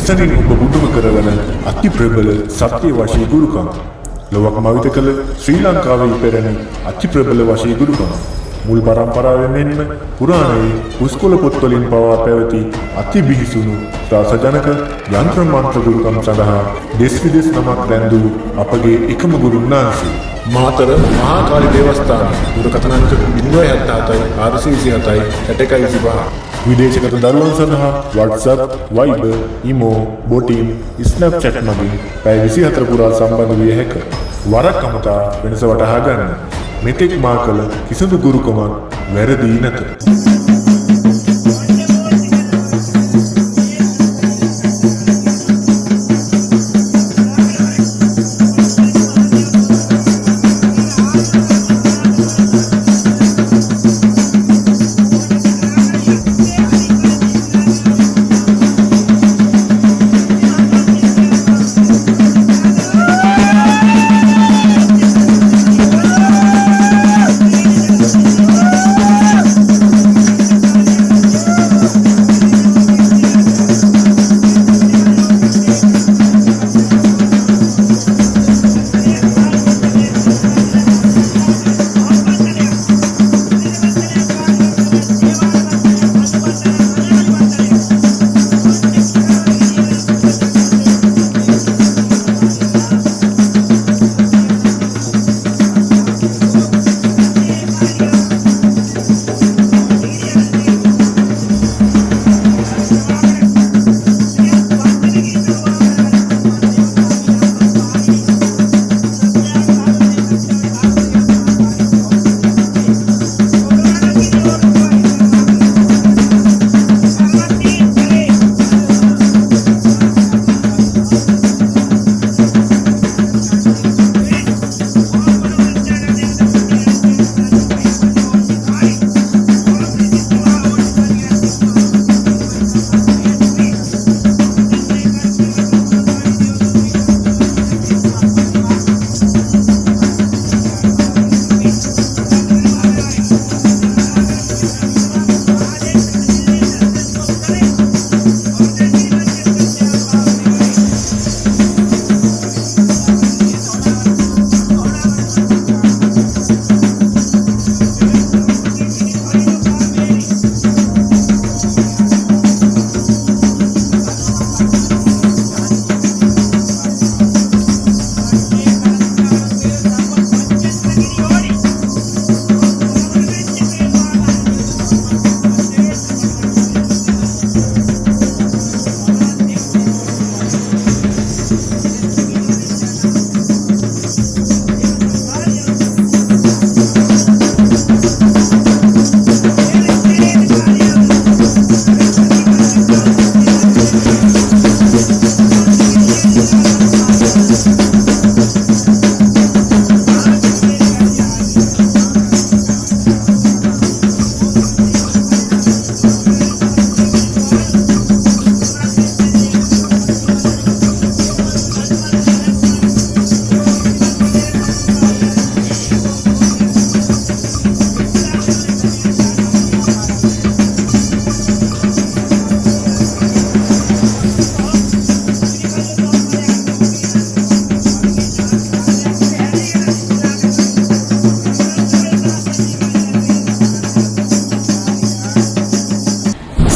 එසනින් ඔබ බුදුම කරවන අති ප්‍රබල සත්‍ය වශී ගුරුකම්. ලොවක් මවිත කළ ශ්‍රී ලංකාවේ ඉපැරණි අති ප්‍රබල වශී ගුරුකම්. මුල් පරම්පරාවෙන් මෙන්ම පුරාණයේ පුස්කොළ පොත්වලින් පවා පැවති අති බිහිසුණු ත්‍රාසජනක යන්ත්‍ර මන්ත්‍ර ගුරුකම් සඳහා දෙස් විදෙස් නමක් රැඳූ අපගේ එකම ගුරුන් වහන්සේ. මාතර මහා කාලි දේවස්ථාන දුරකථන අංක 077 427 6125. විදේශගත දරුවන් සඳහා WhatsApp, Viber, Imo, Botin, Snapchat මගින් පැය 24 පුරා සම්බන්ධ විය හැක. වරක් අමතා වෙනස වටහා ගන්න. මෙතෙක් මා කළ කිසිදු ගුරුකමක් වැරදි නැත.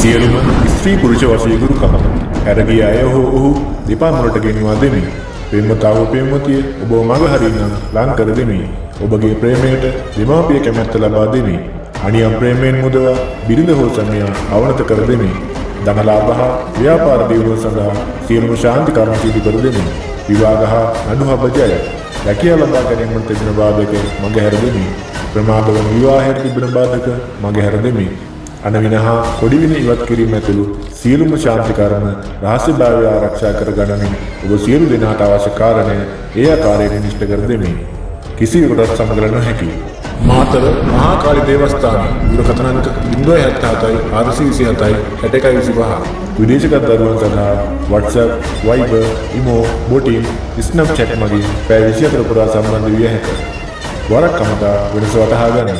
සියලුම ස්ත්‍රී පුරුෂ වශයෙන් ගුරුකම හැරගිය අය ඔහු දෙපා මුලට ගෙනවා දෙමි. පෙම්වතා හෝ පෙම්වතිය ඔබ මඟ හරිනම් ලං කර දෙමි. ඔබගේ ප්‍රේමයට දෙමාපිය කැමැත්ත ලබා දෙමි. අනියම් ප්‍රේමයෙන් මුදවා බිරිඳ හෝ සැමියා අවනත කර දෙමි. ධනලාභ හා ව්‍යාපාර දියුණුව සඳහා සියලුම ශාන්ති කර්ම සිදු කර දෙමි. විවාහ හා නඩු හබ ජය. රැකියාව ලබා ගැනීමට තිබෙන බාධක මඟ හැර දෙමි. ප්‍රමාද වන විවාහයට තිබෙන බාධක මඟ හැර දෙමි. අනවින හා කොඩිවින ඉවත් කිරීම ඇතුළු සියලුම ශාන්ති කර්ම රහස්‍යභාවය ආරක්ෂා කර ගනිමින් ඔබ සියලු දෙනාට අවශ්‍ය කාරණය ඒ ආකාරයෙන් නිෂ්ඨ කර දෙමින් කිසිවෙකුටත් සමගල නොහැකි මාතර මහා කාලි දේවස්ථාන දුරකථන අංක 077 427 6125 විදේශගත දරුවන් සඳහා WhatsApp, Viber, Imo, Botin, Snapchat මගින් පැය 24 පුරා සම්බන්ධ විය හැකියි. වරක් කමතා වෙනස වටහා ගන්න.